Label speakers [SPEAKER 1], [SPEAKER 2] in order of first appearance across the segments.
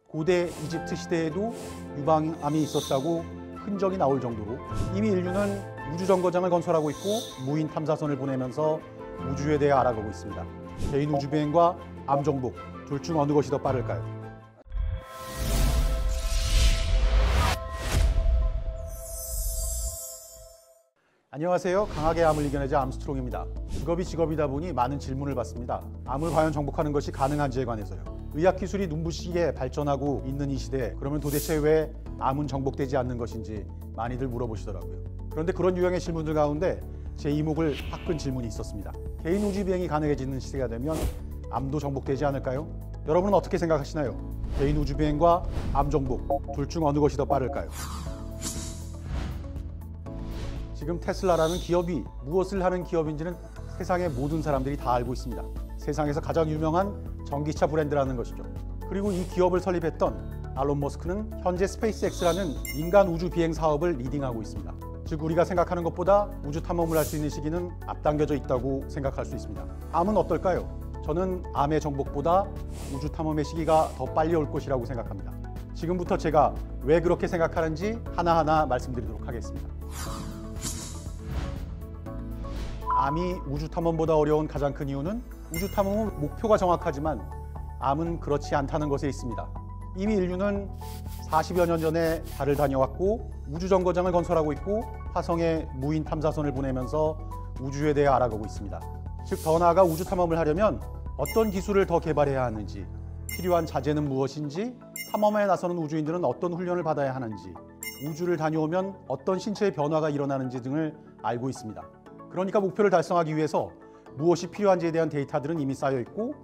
[SPEAKER 1] 고대 이집트 시대에도 유방암이 있었다고 흔적이 나올 정도로 이미 인류는 우주정거장을 건설하고 있고 무인 탐사선을 보내면서 우주에 대해 알아가고 있습니다. 개인 우주비행과 암 정복, 둘 중 어느 것이 더 빠를까요? 안녕하세요. 강하게 암을 이겨내자 암스트롱입니다. 직업이 직업이다 보니 많은 질문을 받습니다. 암을 과연 정복하는 것이 가능한지에 관해서요. 의학기술이 눈부시게 발전하고 있는 이 시대에 그러면 도대체 왜 암은 정복되지 않는 것인지 많이들 물어보시더라고요. 그런데 그런 유형의 질문들 가운데 제 이목을 탁끈 질문이 있었습니다. 개인 우주비행이 가능해지는 시대가 되면 암도 정복되지 않을까요? 여러분은 어떻게 생각하시나요? 개인 우주비행과 암 정복, 둘 중 어느 것이 더 빠를까요? 지금 테슬라라는 기업이 무엇을 하는 기업인지는 세상의 모든 사람들이 다 알고 있습니다. 세상에서 가장 유명한 전기차 브랜드라는 것이죠. 그리고 이 기업을 설립했던 알론 머스크는 현재 스페이스X라는 인간 우주 비행 사업을 리딩하고 있습니다. 즉 우리가 생각하는 것보다 우주 탐험을 할 수 있는 시기는 앞당겨져 있다고 생각할 수 있습니다. 암은 어떨까요? 저는 암의 정복보다 우주 탐험의 시기가 더 빨리 올 것이라고 생각합니다. 지금부터 제가 왜 그렇게 생각하는지 하나하나 말씀드리도록 하겠습니다. 암이 우주 탐험보다 어려운 가장 큰 이유는 우주 탐험은 목표가 정확하지만 암은 그렇지 않다는 것에 있습니다. 이미 인류는 40여 년 전에 달을 다녀왔고 우주정거장을 건설하고 있고 화성에 무인 탐사선을 보내면서 우주에 대해 알아가고 있습니다. 즉 더 나아가 우주 탐험을 하려면 어떤 기술을 더 개발해야 하는지, 필요한 자재는 무엇인지, 탐험에 나서는 우주인들은 어떤 훈련을 받아야 하는지, 우주를 다녀오면 어떤 신체의 변화가 일어나는지 등을 알고 있습니다. 그러니까 목표를 달성하기 위해서 무엇이 필요한지에 대한 데이터들은 이미 쌓여 있고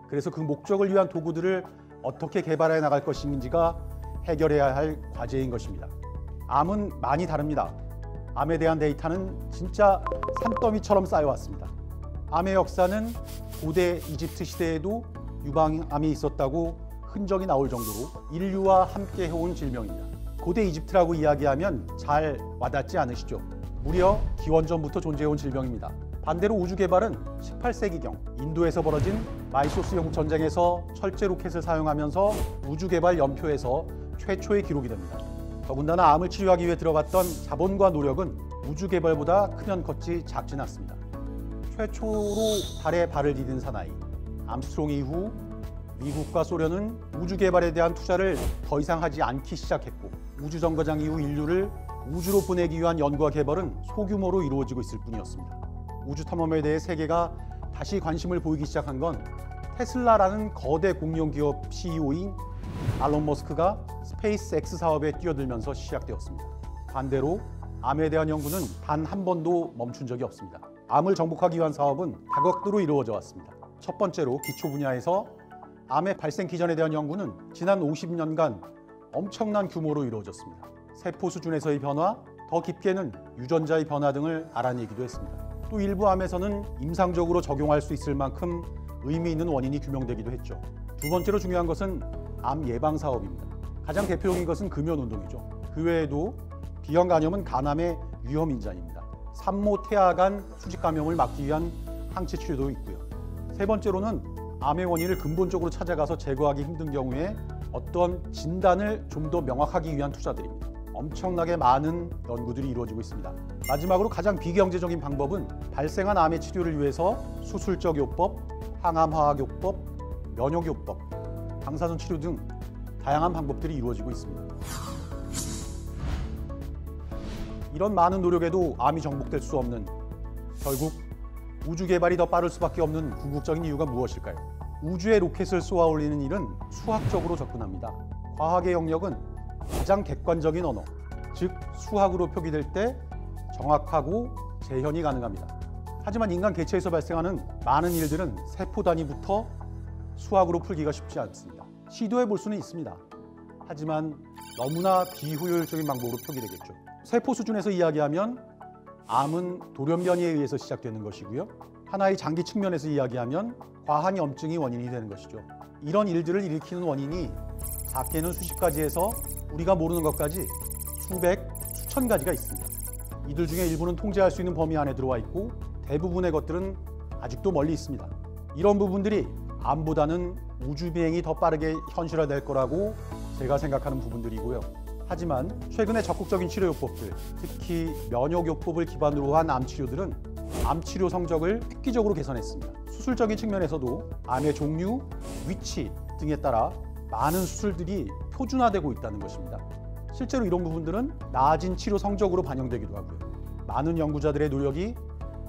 [SPEAKER 1] 그래서 그 목적을 위한 도구들을 어떻게 개발해 나갈 것인지가 해결해야 할 과제인 것입니다. 암은 많이 다릅니다. 암에 대한 데이터는 진짜 산더미처럼 쌓여왔습니다. 암의 역사는 고대 이집트 시대에도 유방암이 있었다고 흔적이 나올 정도로 인류와 함께 해온 질병입니다. 고대 이집트라고 이야기하면 잘 와닿지 않으시죠? 무려 기원전부터 존재해온 질병입니다. 반대로 우주 개발은 18세기경 인도에서 벌어진 마이소스 영국 전쟁에서 철제 로켓을 사용하면서 우주 개발 연표에서 최초의 기록이 됩니다. 더군다나 암을 치료하기 위해 들어갔던 자본과 노력은 우주 개발보다 크면 컸지 작진 않습니다. 최초로 달에 발을 디딘 사나이 암스트롱 이후 미국과 소련은 우주 개발에 대한 투자를 더 이상 하지 않기 시작했고 우주정거장 이후 인류를 우주로 보내기 위한 연구와 개발은 소규모로 이루어지고 있을 뿐이었습니다. 우주 탐험에 대해 세계가 다시 관심을 보이기 시작한 건 테슬라라는 거대 공룡 기업 CEO인 알론 머스크가 스페이스X 사업에 뛰어들면서 시작되었습니다. 반대로 암에 대한 연구는 단 한 번도 멈춘 적이 없습니다. 암을 정복하기 위한 사업은 다각도로 이루어져 왔습니다. 첫 번째로 기초 분야에서 암의 발생 기전에 대한 연구는 지난 50년간 엄청난 규모로 이루어졌습니다. 세포 수준에서의 변화, 더 깊게는 유전자의 변화 등을 알아내기도 했습니다. 또 일부 암에서는 임상적으로 적용할 수 있을 만큼 의미 있는 원인이 규명되기도 했죠. 두 번째로 중요한 것은 암 예방 사업입니다. 가장 대표적인 것은 금연운동이죠. 그 외에도 비형 간염은 간암의 위험 인자입니다. 산모 태아간 수직 감염을 막기 위한 항체 치료도 있고요. 세 번째로는 암의 원인을 근본적으로 찾아가서 제거하기 힘든 경우에 어떤 진단을 좀 더 명확하기 위한 투자들입니다. 엄청나게 많은 연구들이 이루어지고 있습니다. 마지막으로 가장 비경제적인 방법은 발생한 암의 치료를 위해서 수술적 요법, 항암화학요법, 면역요법, 방사선 치료 등 다양한 방법들이 이루어지고 있습니다. 이런 많은 노력에도 암이 정복될 수 없는, 결국 우주 개발이 더 빠를 수밖에 없는 궁극적인 이유가 무엇일까요? 우주에 로켓을 쏘아 올리는 일은 수학적으로 접근합니다. 과학의 영역은 가장 객관적인 언어, 즉 수학으로 표기될 때 정확하고 재현이 가능합니다. 하지만 인간 개체에서 발생하는 많은 일들은 세포 단위부터 수학으로 풀기가 쉽지 않습니다. 시도해 볼 수는 있습니다. 하지만 너무나 비효율적인 방법으로 표기되겠죠. 세포 수준에서 이야기하면 암은 돌연변이에 의해서 시작되는 것이고요. 하나의 장기 측면에서 이야기하면 과한염증이 원인이 되는 것이죠. 이런 일들을 일으키는 원인이 작게는 수십 가지에서 우리가 모르는 것까지 수백, 수천 가지가 있습니다. 이들 중에 일부는 통제할 수 있는 범위 안에 들어와 있고 대부분의 것들은 아직도 멀리 있습니다. 이런 부분들이 암보다는 우주 비행이 더 빠르게 현실화될 거라고 제가 생각하는 부분들이고요. 하지만 최근의 적극적인 치료요법들, 특히 면역요법을 기반으로 한 암치료들은 암치료 성적을 획기적으로 개선했습니다. 수술적인 측면에서도 암의 종류, 위치 등에 따라 많은 수술들이 표준화되고 있다는 것입니다. 실제로 이런 부분들은 나아진 치료 성적으로 반영되기도 하고요. 많은 연구자들의 노력이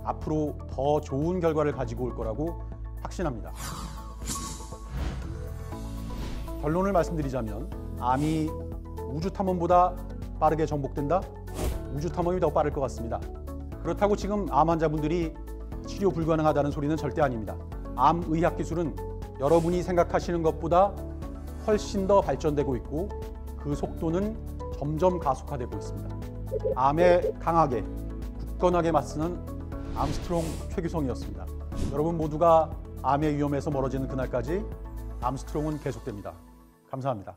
[SPEAKER 1] 앞으로 더 좋은 결과를 가지고 올 거라고 확신합니다. 결론을 말씀드리자면 암이 우주 탐험보다 빠르게 정복된다? 우주 탐험이 더 빠를 것 같습니다. 그렇다고 지금 암 환자분들이 치료 불가능하다는 소리는 절대 아닙니다. 암 의학 기술은 여러분이 생각하시는 것보다 훨씬 더 발전되고 있고 그 속도는 점점 가속화되고 있습니다. 암에 강하게, 굳건하게 맞서는 암스트롱 최규성이었습니다. 여러분 모두가 암의 위험에서 멀어지는 그날까지 암스트롱은 계속됩니다. 감사합니다.